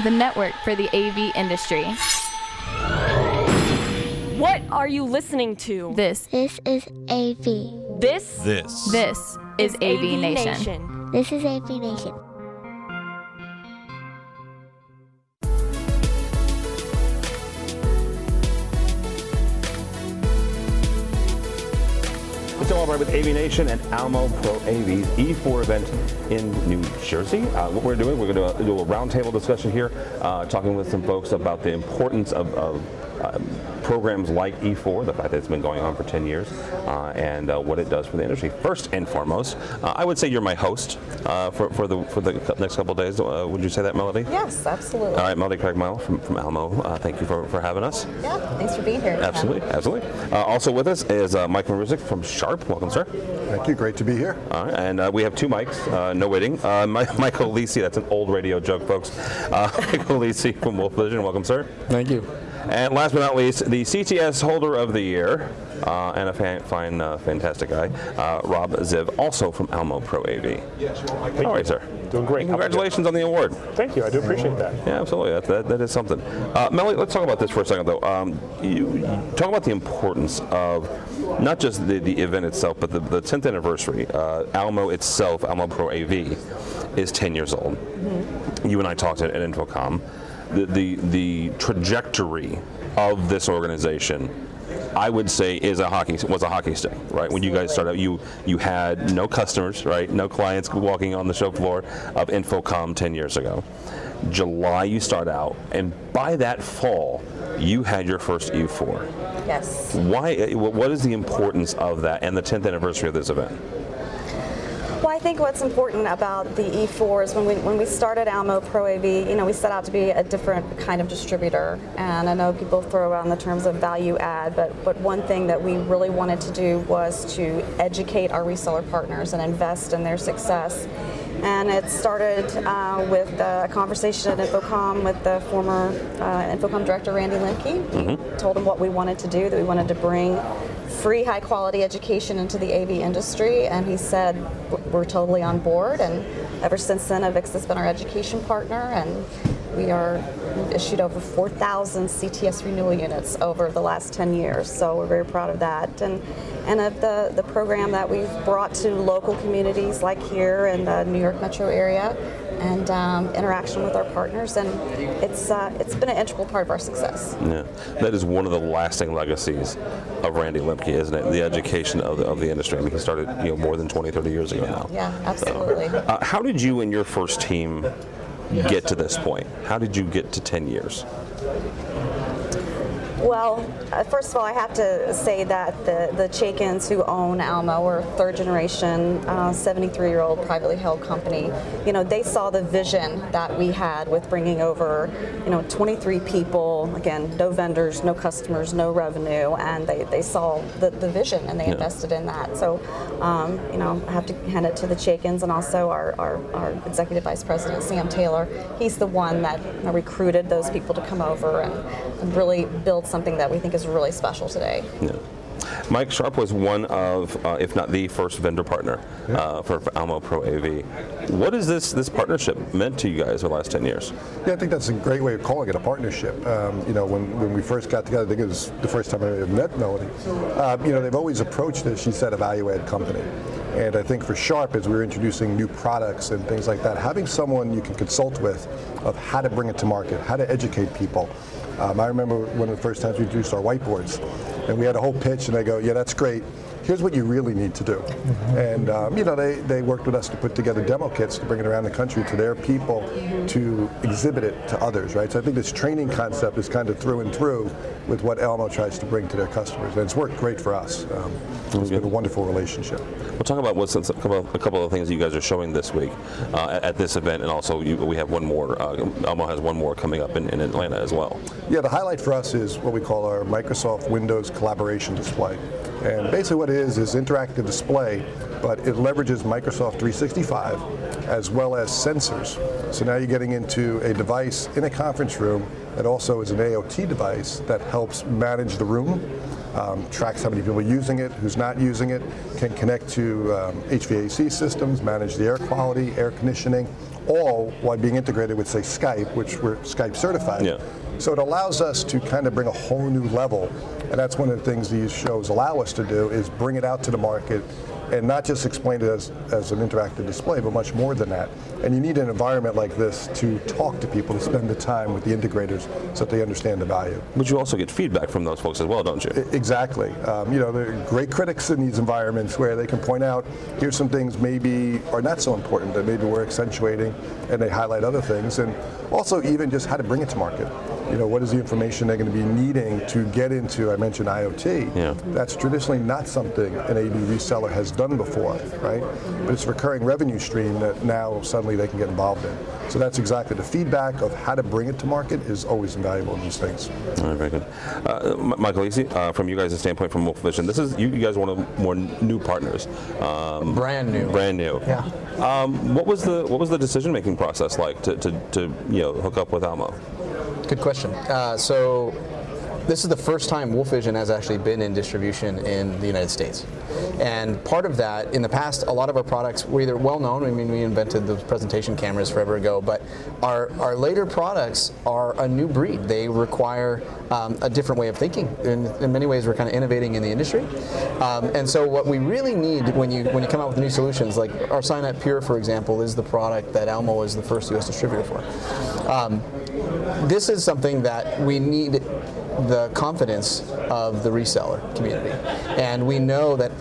the network for the AV industry. What are you listening to? This This is AV. This is AVNation. This is AVNation. Still all right with AVNation and Almo Pro AV's E4 event in New Jersey. What we're doing, we're going to do a roundtable discussion here, talking with some folks about the importance of programs like E4, the fact that it's been going on for 10 years, and what it does for the industry. First and foremost, I would say you're my host for the next couple of days. Would you say that, Melody? Yes, absolutely. All right, Melody Craigmile from Almo. Thank you for having us. Yeah, thanks for being here. Absolutely. Also with us is Mike Maruzik from Sharp. Welcome, sir. Thank you. Great to be here. All right, and we have two mics, no waiting. Michael Lisi, that's an old radio joke, folks. Michael Lisi from Wolf Vision. Welcome, sir. Thank you. And last but not least, the CTS Holder of the Year, and a fantastic guy, Rob Ziv, also from Almo Pro AV. All right, sir. Doing great. Congratulations on the award. Thank you. I do appreciate that. Yeah, absolutely. That is something. Melanie, let's talk about this for a second, though. You talk about the importance of not just the event itself, but the 10th anniversary. Almo itself, Almo Pro AV, is 10 years old. Mm-hmm. You and I talked at Infocom. The trajectory of this organization, I would say, was a hockey stick, right? When you guys started out, you had no customers, right? No clients walking on the show floor of Infocom 10 years ago. July you start out, and by that fall, you had your first E4. Yes. Why? What is the importance of that and the 10th anniversary of this event? Well, I think what's important about the E4 is when we started Almo Pro AV, we set out to be a different kind of distributor. And I know people throw around the terms of value add, but one thing that we really wanted to do was to educate our reseller partners and invest in their success. And it started with a conversation at Infocom with the former Infocom director, Randy Lemke. Mm-hmm. Told him what we wanted to do, that we wanted to bring free high quality education into the AV industry, and he said we're totally on board, and ever since then Avix has been our education partner, and we've issued over 4,000 CTS renewal units over the last 10 years, so we're very proud of that, and of the program that we've brought to local communities like here in the New York metro area, and interaction with our partners, and it's been an integral part of our success. Yeah, that is one of the lasting legacies of Randy Lemke, isn't it? The education of the industry. I mean, he started more than 20, 30 years ago now. Yeah, absolutely. So, how did you and your first team get to this point? How did you get to 10 years? Well, first of all, I have to say that the Chakins who own Almo are a third generation, 73-year-old privately held company. They saw the vision that we had with bringing over, 23 people, again, no vendors, no customers, no revenue, and they saw the vision and they invested in that. So, I have to hand it to the Chakins and also our executive vice president, Sam Taylor. He's the one that recruited those people to come over and really build something that we think is really special today. Yeah. Mike, Sharp was one of, if not the first vendor partner for Almo Pro AV. What has this partnership meant to you guys over the last 10 years? Yeah, I think that's a great way of calling it a partnership. When we first got together, I think it was the first time I ever met Melody. They've always approached this, she said, a value-add company. And I think for Sharp, as we're introducing new products and things like that, having someone you can consult with of how to bring it to market, how to educate people. I remember one of the first times we introduced our whiteboards, and we had a whole pitch, and they go, yeah, that's great. Here's what you really need to do. Mm-hmm. And they worked with us to put together demo kits to bring it around the country to their people to exhibit it to others, right? So I think this training concept is kind of through and through with what Almo tries to bring to their customers, and it's worked great for us. It's been a wonderful relationship. We'll talk about a couple of things that you guys are showing this week at this event, and also we have one more. Almo has one more coming up in Atlanta as well. Yeah, the highlight for us is what we call our Microsoft Windows Collaboration Display. And basically what it is interactive display, but it leverages Microsoft 365 as well as sensors. So now you're getting into a device in a conference room that also is an AOT device that helps manage the room, tracks how many people are using it, who's not using it, can connect to HVAC systems, manage the air quality, air conditioning, all while being integrated with, say, Skype, which we're Skype certified. Yeah. So it allows us to kind of bring a whole new level, and that's one of the things these shows allow us to do, is bring it out to the market and not just explain it as an interactive display, but much more than that. And you need an environment like this to talk to people, to spend the time with the integrators so that they understand the value. But you also get feedback from those folks as well, don't you? Exactly. There are great critics in these environments where they can point out, here's some things maybe are not so important that maybe we're accentuating, and they highlight other things. And also even just how to bring it to market. What is the information they're going to be needing to get into, I mentioned IoT. Yeah. That's traditionally not something an AV reseller has done before, right? But it's a recurring revenue stream that now suddenly they can get involved in. So that's exactly the feedback of how to bring it to market is always invaluable in these things. All right, very good. Michael Easy, from you guys' standpoint from Wolf Vision, this is you guys are one of the more new partners. Brand new. Brand new. Yeah. What was the decision-making process like to hook up with Almo? Good question. So this is the first time Wolf Vision has actually been in distribution in the United States. And part of that, in the past, a lot of our products were either well known, we invented those presentation cameras forever ago, but our later products are a new breed. They require a different way of thinking. In many ways, we're kind of innovating in the industry. And so what we really need when you come out with new solutions, like our Signet Pure, for example, is the product that Almo is the first US distributor for. This is something that we need the confidence of the reseller community. And we know that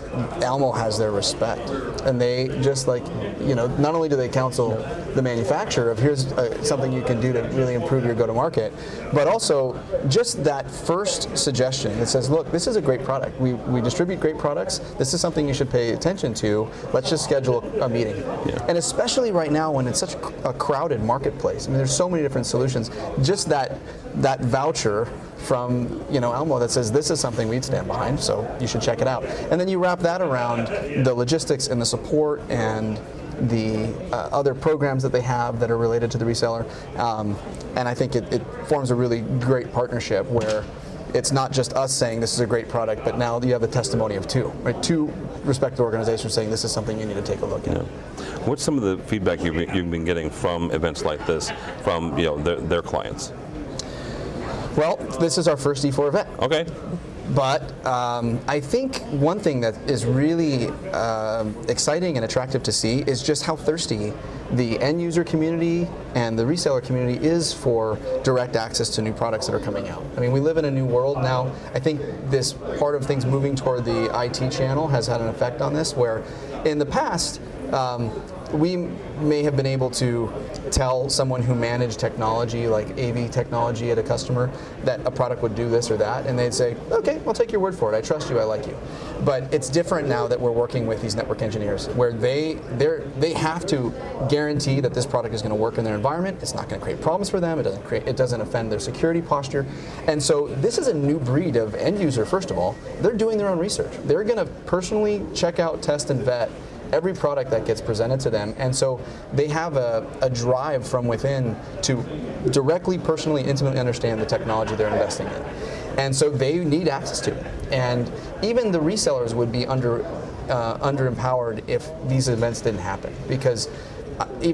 Almo has their respect. And they just not only do they counsel the manufacturer of here's something you can do to really improve your go-to-market, but also just that first suggestion that says, look, this is a great product. We distribute great products. This is something you should pay attention to. Let's just schedule a meeting. Yeah. And especially right now when it's such a crowded marketplace. There's so many different solutions. Just that voucher from Almo that says this is something we'd stand behind, so you should check it out. And then you wrap that around the logistics and the support and the other programs that they have that are related to the reseller, and I think it forms a really great partnership where it's not just us saying this is a great product, but now you have the testimony of two respected organizations saying this is something you need to take a look at. Yeah. What's some of the feedback you've been getting from events like this from their clients? Well, this is our first E4 event. Okay. But I think one thing that is really exciting and attractive to see is just how thirsty the end user community and the reseller community is for direct access to new products that are coming out. We live in a new world now. I think this part of things moving toward the IT channel has had an effect on this, where in the past, we may have been able to tell someone who managed technology, like AV technology at a customer, that a product would do this or that, and they'd say, okay, I'll take your word for it. I trust you, I like you. But it's different now that we're working with these network engineers, where they have to guarantee that this product is going to work in their environment. It's not going to create problems for them. It doesn't offend their security posture. And so this is a new breed of end user. First of all, they're doing their own research. They're going to personally check out, test, and vet every product that gets presented to them, and so they have a drive from within to directly, personally, intimately understand the technology they're investing in. And so they need access to it. And even the resellers would be under-empowered if these events didn't happen. Because we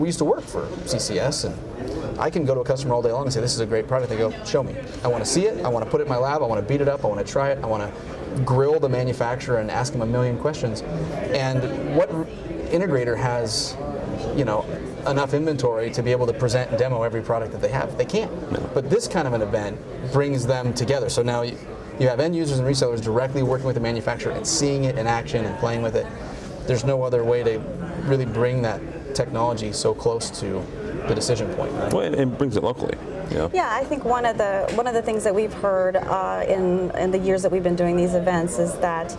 used to work for CCS, and I can go to a customer all day long and say, this is a great product. They go, show me. I want to see it. I want to put it in my lab. I want to beat it up. I want to try it. I want to grill the manufacturer and ask him a million questions. And what integrator has, enough inventory to be able to present and demo every product that they have? They can't. No. But this kind of an event brings them together. So now you have end users and resellers directly working with the manufacturer and seeing it in action and playing with it. There's no other way to really bring that technology so close to the decision point. Right? Well, it brings it locally. Yeah, I think one of the things that we've heard in the years that we've been doing these events is that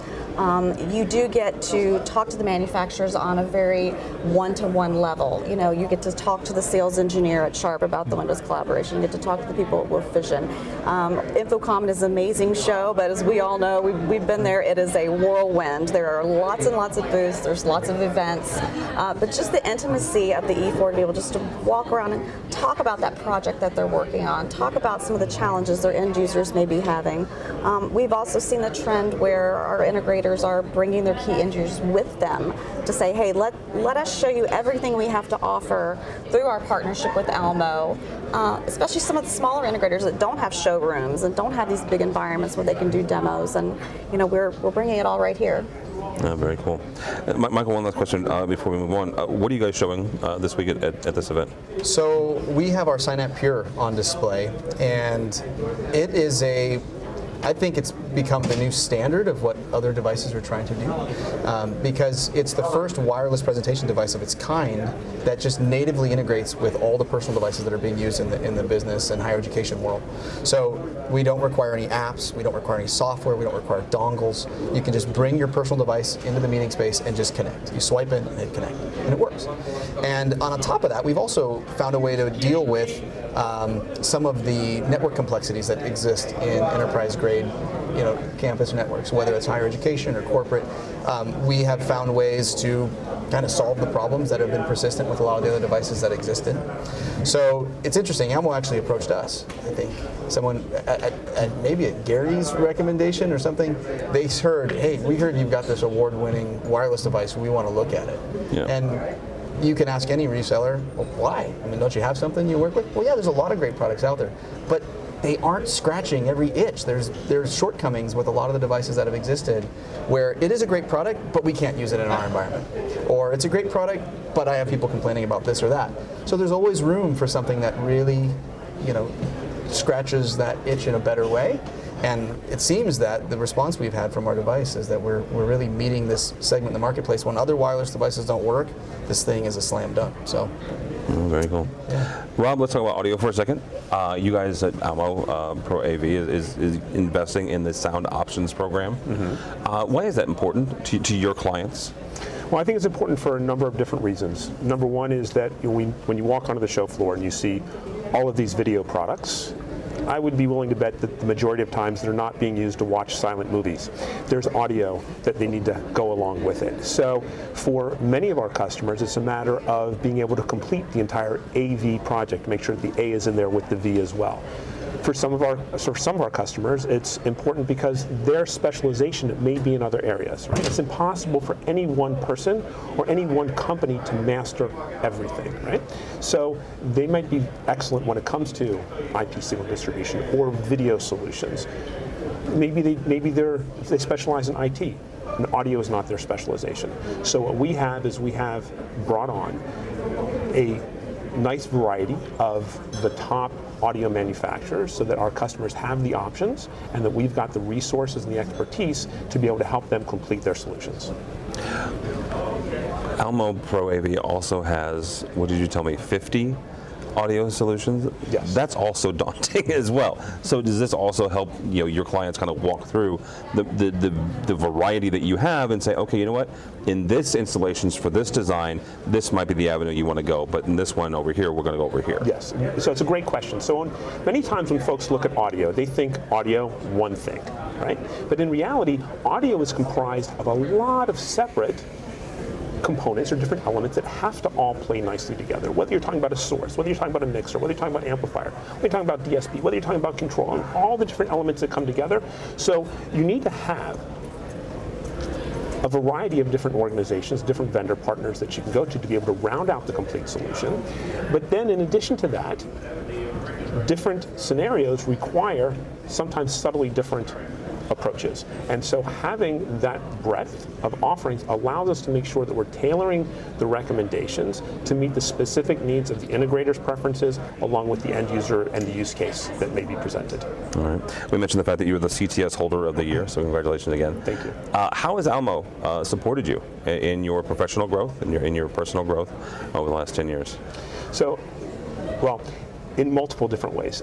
you do get to talk to the manufacturers on a very one-to-one level. You get to talk to the sales engineer at Sharp about the Windows collaboration. You get to talk to the people at Wolf Vision. InfoComm is an amazing show, but as we all know, we've been there. It is a whirlwind. There are lots and lots of booths. There's lots of events. But just the intimacy of the E4 to be able just to walk around and talk about that project that they're working on, talk about some of the challenges their end users may be having. We've also seen the trend where our integrators integrators are bringing their key end users with them to say, hey, let us show you everything we have to offer through our partnership with Almo, especially some of the smaller integrators that don't have showrooms and don't have these big environments where they can do demos, and we're bringing it all right here. Very cool. Michael, one last question before we move on. What are you guys showing this week at this event? So we have our Synapse Pure on display, and it is I think it's become the new standard of what other devices are trying to do, because it's the first wireless presentation device of its kind that just natively integrates with all the personal devices that are being used in the business and higher education world. So we don't require any apps, we don't require any software, we don't require dongles. You can just bring your personal device into the meeting space and just connect. You swipe in and hit connect, and it works. And on top of that, we've also found a way to deal with some of the network complexities that exist in enterprise-grade campus networks, whether it's higher education or corporate. We have found ways to kind of solve the problems that have been persistent with a lot of the other devices that existed. So it's interesting, Almo actually approached us, I think. Someone, maybe at Gary's recommendation or something, they heard, hey, we heard you've got this award-winning wireless device, we want to look at it. Yeah. And you can ask any reseller, well, why? I mean, don't you have something you work with? Well, yeah, there's a lot of great products out there, but they aren't scratching every itch. There's shortcomings with a lot of the devices that have existed where it is a great product, but we can't use it in our environment. Or it's a great product, but I have people complaining about this or that. So there's always room for something that really, scratches that itch in a better way. And it seems that the response we've had from our device is that we're really meeting this segment in the marketplace. When other wireless devices don't work, this thing is a slam dunk. So. Very cool. Yeah. Rob, let's talk about audio for a second. You guys at Almo Pro AV is investing in the Sound Options program. Mm-hmm. Why is that important to your clients? Well, I think it's important for a number of different reasons. Number one is that when you walk onto the show floor and you see all of these video products, I would be willing to bet that the majority of times they're not being used to watch silent movies. There's audio that they need to go along with it. So for many of our customers, it's a matter of being able to complete the entire AV project, make sure that the A is in there with the V as well. For some of our customers, it's important because their specialization may be in other areas. Right? It's impossible for any one person or any one company to master everything. Right? So they might be excellent when it comes to IP signal distribution or video solutions. Maybe they specialize in IT. And audio is not their specialization. So what we have is we have brought on a nice variety of the top audio manufacturers so that our customers have the options and that we've got the resources and the expertise to be able to help them complete their solutions. Almo Pro AV also has, what did you tell me, 50 audio solutions? Yes. That's also daunting as well. So does this also help your clients kind of walk through the variety that you have and say, okay, you know what, in this installations for this design, this might be the avenue you want to go, but in this one over here, we're going to go over here? Yes. So it's a great question. So many times when folks look at audio, they think audio, one thing, right? But in reality, audio is comprised of a lot of separate components or different elements that have to all play nicely together. Whether you're talking about a source, whether you're talking about a mixer, whether you're talking about amplifier, whether you're talking about DSP, whether you're talking about control, and all the different elements that come together. So you need to have a variety of different organizations, different vendor partners that you can go to be able to round out the complete solution. But then in addition to that, different scenarios require sometimes subtly different approaches. And so having that breadth of offerings allows us to make sure that we're tailoring the recommendations to meet the specific needs of the integrator's preferences along with the end user and the use case that may be presented. All right. We mentioned the fact that you were the CTS Holder of the Year, so congratulations again. Thank you. How has Almo supported you in your professional growth, in your personal growth over the last 10 years? So, well, in multiple different ways.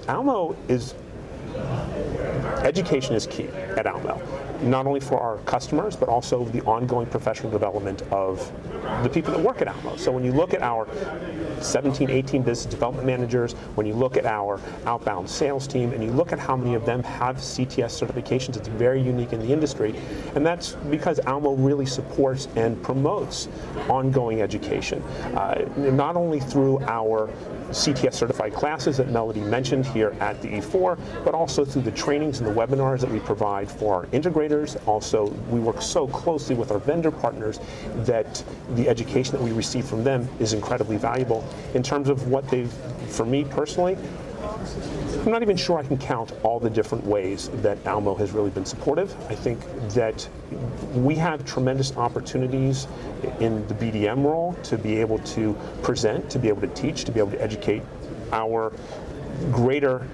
Education is key at Almo, not only for our customers, but also the ongoing professional development of the people that work at Almo. So when you look at our 17, 18 business development managers, when you look at our outbound sales team, and you look at how many of them have CTS certifications, it's very unique in the industry. And that's because Almo really supports and promotes ongoing education, not only through our CTS certified classes that Melody mentioned here at the E4, but also through the trainings and the webinars that we provide for our integrators. Also, we work so closely with our vendor partners that the education that we receive from them is incredibly valuable. In terms of what they've, for me personally, I'm not even sure I can count all the different ways that Almo has really been supportive. I think that we have tremendous opportunities in the BDM role to be able to present, to be able to teach, to be able to educate our greater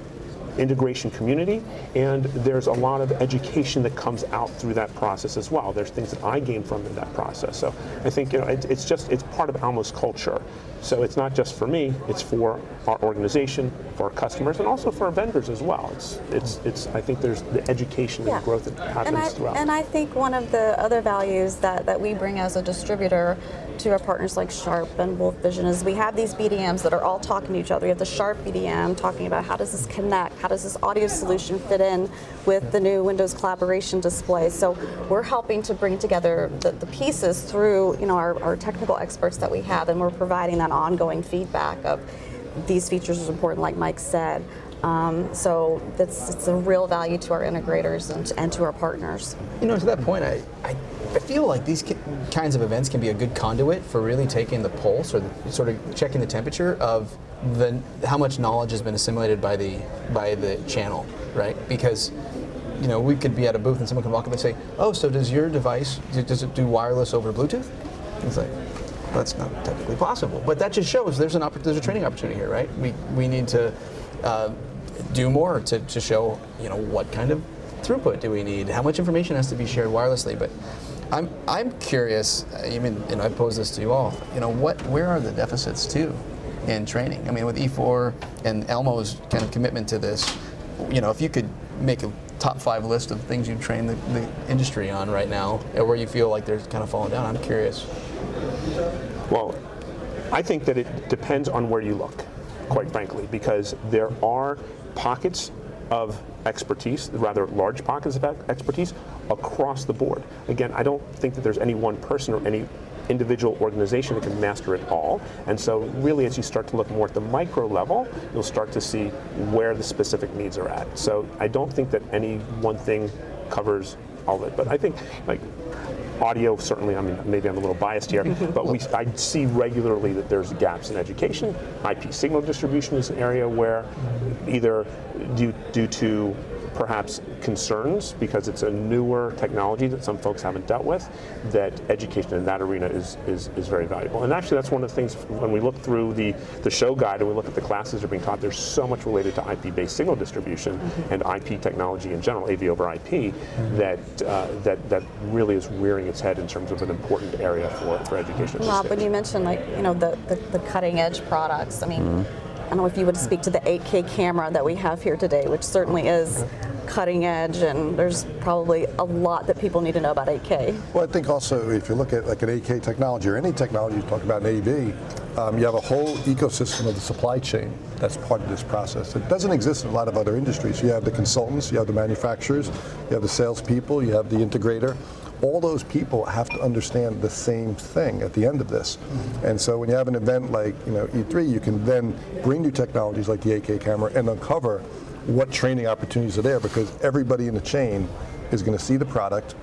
integration community, and there's a lot of education that comes out through that process as well. There's things that I gain from in that process. So I think it's part of Almo's culture. So it's not just for me, it's for our organization, for our customers, and also for our vendors as well. I think there's the education and growth that happens throughout. And I think one of the other values that we bring as a distributor to our partners like Sharp and Wolf Vision is we have these BDMs that are all talking to each other. We have the Sharp BDM talking about how does this connect, how does this audio solution fit in with the new Windows collaboration display. So we're helping to bring together the pieces through our technical experts that we have, and we're providing that ongoing feedback of these features are important, like Mike said. So it's a real value to our integrators and to our partners. To that point, I feel like these kinds of events can be a good conduit for really taking the pulse or sort of checking the temperature of how much knowledge has been assimilated by the channel, right? Because we could be at a booth and someone can walk up and say, "Oh, so does your device does it do wireless over Bluetooth?" It's like, that's not technically possible, but that just shows there's a training opportunity here, right? We need to do more to show what kind of throughput do we need, how much information has to be shared wirelessly. But I'm curious. I pose this to you all. Where are the deficits too in training? I mean, with E4 and Almo's kind of commitment to this, if you could make a top 5 list of things you'd train the industry on right now, or where you feel like they're kind of falling down, I'm curious. Well, I think that it depends on where you look, quite frankly, because there are pockets of expertise, rather large pockets of expertise across the board. Again, I don't think that there's any one person or any individual organization that can master it all. And so really, as you start to look more at the micro level, you'll start to see where the specific needs are at. So I don't think that any one thing covers all of it. But I think audio, certainly, maybe I'm a little biased here, but I see regularly that there's gaps in education. IP signal distribution is an area where either due to perhaps concerns because it's a newer technology that some folks haven't dealt with, that education in that arena is very valuable. And actually that's one of the things when we look through the show guide and we look at the classes that are being taught, there's so much related to IP-based signal distribution and IP technology in general, AV over IP, that really is rearing its head in terms of an important area for education. Rob, when you mentioned the cutting edge products, I don't know if you would speak to the 8K camera that we have here today, which certainly is cutting edge, and there's probably a lot that people need to know about 8K. Well, I think also if you look at like an 8K technology or any technology you talk about in AV, you have a whole ecosystem of the supply chain that's part of this process. It doesn't exist in a lot of other industries. You have the consultants, you have the manufacturers, you have the salespeople, you have the integrator. All those people have to understand the same thing at the end of this. And so when you have an event like E3, you can then bring new technologies like the 8K camera and uncover what training opportunities are there, because everybody in the chain is going to see the product.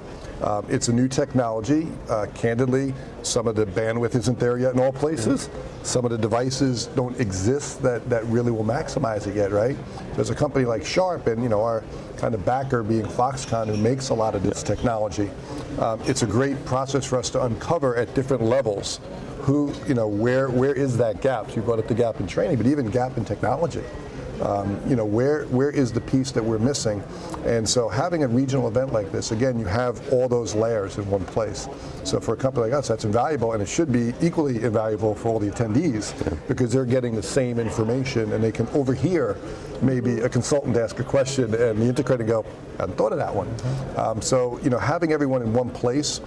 It's a new technology. Candidly, some of the bandwidth isn't there yet in all places. Some of the devices don't exist that really will maximize it yet, right? There's a company like Sharp and our kind of backer being Foxconn, who makes a lot of this technology. It's a great process for us to uncover at different levels where is that gap? So you brought up the gap in training, but even gap in technology. Where is the piece that we're missing? And so having a regional event like this, again, you have all those layers in one place. So for a company like us, that's invaluable, and it should be equally invaluable for all the attendees because they're getting the same information and they can overhear maybe a consultant ask a question and the integrator go, I hadn't thought of that one. So, having everyone in one place,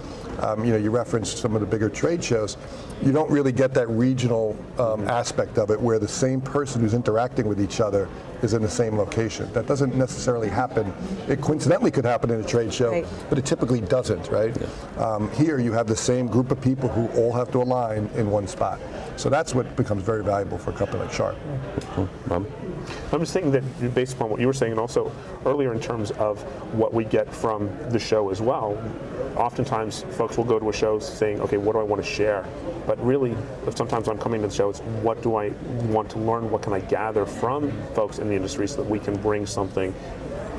you referenced some of the bigger trade shows, you don't really get that regional aspect of it where the same person who's interacting with each other is in the same location. That doesn't necessarily happen. It coincidentally could happen in a trade show, right, but it typically doesn't, right? Yeah. Here you have the same group of people who all have to align in one spot. So that's what becomes very valuable for a company like Sharp. I'm just thinking that based upon what you were saying, and also earlier in terms of what we get from the show as well, oftentimes folks will go to a show saying, okay, what do I want to share? But really, sometimes I'm coming to the show, it's what do I want to learn? What can I gather from folks in the industry so that we can bring something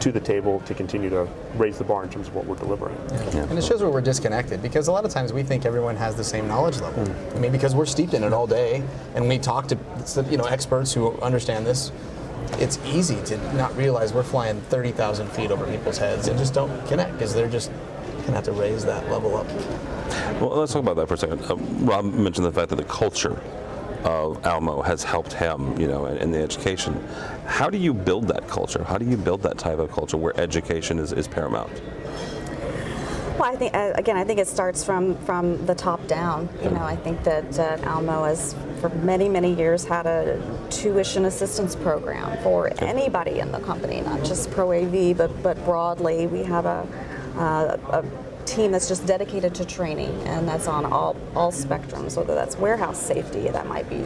to the table to continue to raise the bar in terms of what we're delivering. Yeah. And it shows where we're disconnected, because a lot of times we think everyone has the same knowledge level. I mean, because we're steeped in it all day, and we talk to experts who understand this. It's easy to not realize we're flying 30,000 feet over people's heads and just don't connect, because they're just going to have to raise that level up. Well, let's talk about that for a second. Rob mentioned the fact that the culture of Almo has helped him, in the education. How do you build that culture? How do you build that type of culture where education is paramount? Well, I think it starts from the top down. I think that Almo has, for many, many years, had a tuition assistance program for anybody in the company, not just Pro AV, but broadly. We have a team that's just dedicated to training, and that's on all spectrums, whether that's warehouse safety, that might be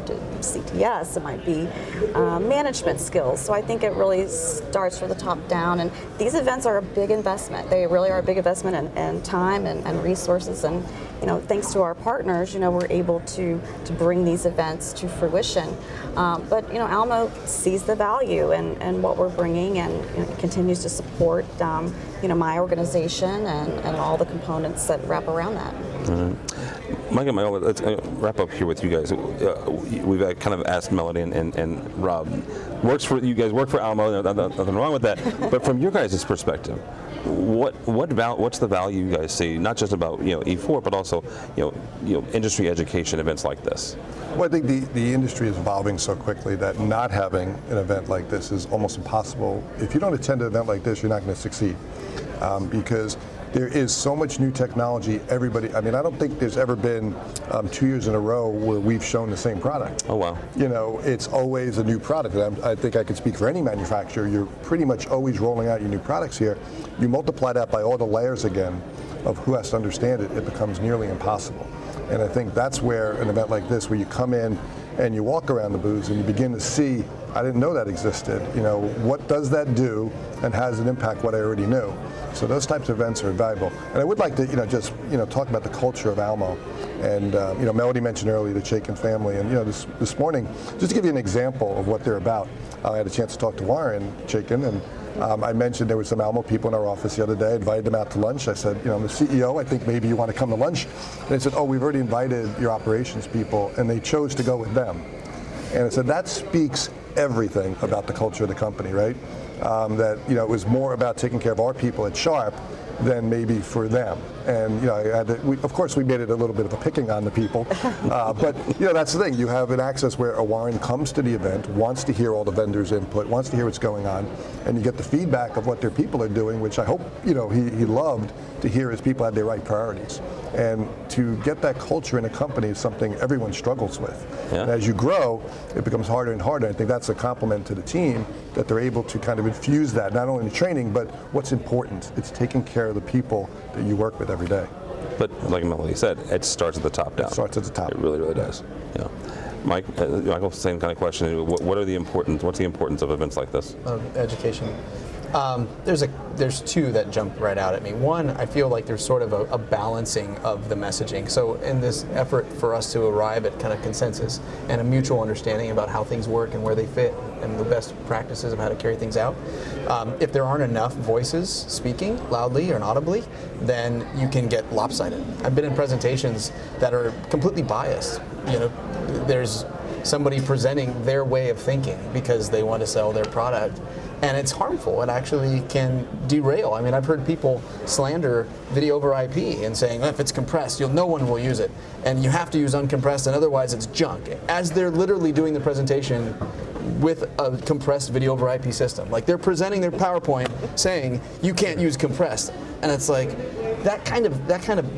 CTS, it might be management skills. So I think it really starts from the top down, and these events are a big investment. They really are a big investment in time and resources, and thanks to our partners, we're able to bring these events to fruition. But Almo sees the value in what we're bringing, and continues to support my organization and all the components that wrap around that. Mm-hmm. Mike and Michael, let's wrap up here with you guys. We've kind of asked Melody and Rob. You guys work for Almo, nothing wrong with that. But from your guys' perspective, what's the value you guys see? Not just about E4, but also industry education events like this. Well, I think the industry is evolving so quickly that not having an event like this is almost impossible. If you don't attend an event like this, you're not going to succeed, because there is so much new technology. I don't think there's ever been 2 years in a row where we've shown the same product. Oh, wow. It's always a new product. And I think I could speak for any manufacturer. You're pretty much always rolling out your new products here. You multiply that by all the layers again of who has to understand it, it becomes nearly impossible. And I think that's where an event like this, where you come in and you walk around the booths and you begin to see, I didn't know that existed. What does that do, and how does it impact what I already knew? So those types of events are invaluable. And I would like to, just talk about the culture of Almo. And Melody mentioned earlier the Chaikin family, and this morning, just to give you an example of what they're about, I had a chance to talk to Warren Chaikin, and I mentioned there were some Almo people in our office the other day. I invited them out to lunch. I said, I'm the CEO. I think maybe you want to come to lunch. And they said, oh, we've already invited your operations people, and they chose to go with them. And I said, that speaks everything about the culture of the company, right? That it was more about taking care of our people at Sharp than maybe for them. And of course we made it a little bit of a picking on the people, but that's the thing. You have an access where a Warren comes to the event, wants to hear all the vendors' input, wants to hear what's going on, and you get the feedback of what their people are doing, which I hope he loved to hear his people had their right priorities. And to get that culture in a company is something everyone struggles with. Yeah. And as you grow, it becomes harder and harder. I think that's a compliment to the team that they're able to kind of infuse that, not only in training, but what's important. It's taking care of the people that you work with every day. But like Melody said, it starts at the top down. It starts at the top. It really, really does. Yeah. Mike, Michael, same kind of question. What's the importance of events like this? Education. There's two that jump right out at me. One, I feel like there's sort of a balancing of the messaging. So in this effort for us to arrive at kind of consensus and a mutual understanding about how things work and where they fit and the best practices of how to carry things out, if there aren't enough voices speaking loudly or audibly, then you can get lopsided. I've been in presentations that are completely biased. There's somebody presenting their way of thinking because they want to sell their product, and it's harmful. It actually can derail. I mean, I've heard people slander video over IP and saying, if it's compressed, no one will use it, and you have to use uncompressed, and otherwise it's junk, as they're literally doing the presentation with a compressed video over IP system. Like, they're presenting their PowerPoint saying you can't use compressed, and it's like that kind of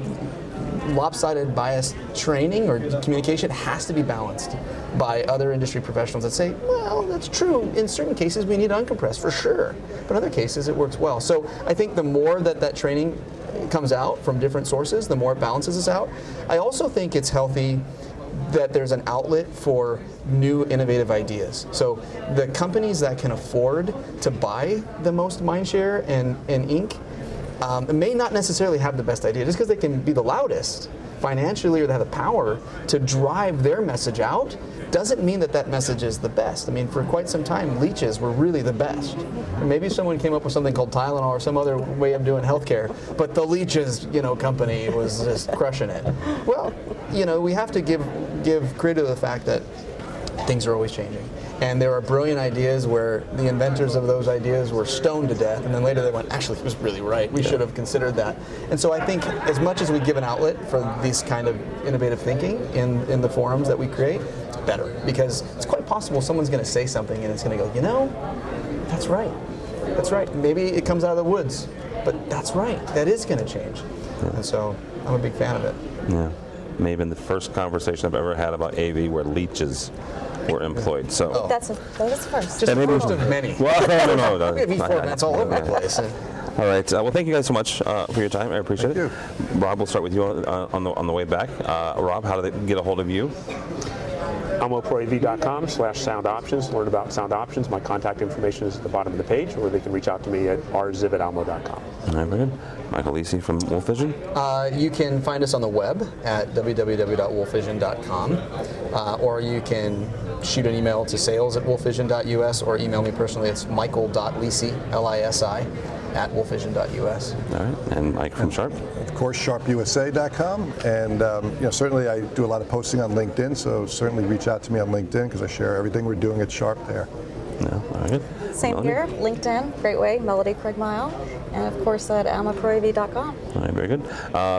lopsided biased training or communication has to be balanced by other industry professionals that say, well, that's true. In certain cases, we need uncompressed for sure, but in other cases, it works well. So I think the more that training comes out from different sources, the more it balances us out. I also think it's healthy that there's an outlet for new innovative ideas. So the companies that can afford to buy the most mindshare and ink may not necessarily have the best idea. Just because they can be the loudest financially or they have the power to drive their message out doesn't mean that message is the best. I mean, for quite some time, leeches were really the best. And maybe someone came up with something called Tylenol or some other way of doing healthcare, but the leeches, company was just crushing it. Well, we have to give credit to the fact that things are always changing. And there are brilliant ideas where the inventors of those ideas were stoned to death, and then later they went, actually, he was really right. We should have considered that. And so I think as much as we give an outlet for this kind of innovative thinking in the forums that we create, it's better. Because it's quite possible someone's going to say something and it's going to go, that's right. That's right. Maybe it comes out of the woods, but that's right. That is going to change. And so I'm a big fan of it. Yeah. Maybe in the first conversation I've ever had about AV where leaches were employed. So That is first. Just the first of many. well, no. We have E4 all over the place. All right. Well, thank you guys so much for your time. I appreciate it. Rob, we'll start with you on the way back. Rob, how do they get a hold of you? AlmoProAV.com/sound options. Learn about sound options. My contact information is at the bottom of the page, or they can reach out to me at rziv@almo.com. All right, very good. Michael Lisi from Wolf Vision. You can find us on the web at www.wolfvision.com, or you can shoot an email to sales@wolfvision.us, or email me personally. It's michael.lisi, Lisi, at wolfvision.us. All right, and Mike from Sharp. Of course, sharpusa.com, and certainly I do a lot of posting on LinkedIn, so certainly reach out to me on LinkedIn because I share everything we're doing at Sharp there. Yeah, all right. Same Melody? here, LinkedIn, great way, Melody Craig Mile, and of course at almoproav.com. All right, very good.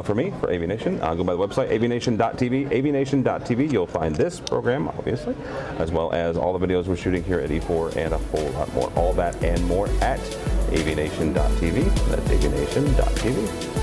For me, for AVNation, I'll go by the website, avnation.tv. avnation.tv, you'll find this program, obviously, as well as all the videos we're shooting here at E4 and a whole lot more. All that and more at avnation.tv. That's avnation.tv.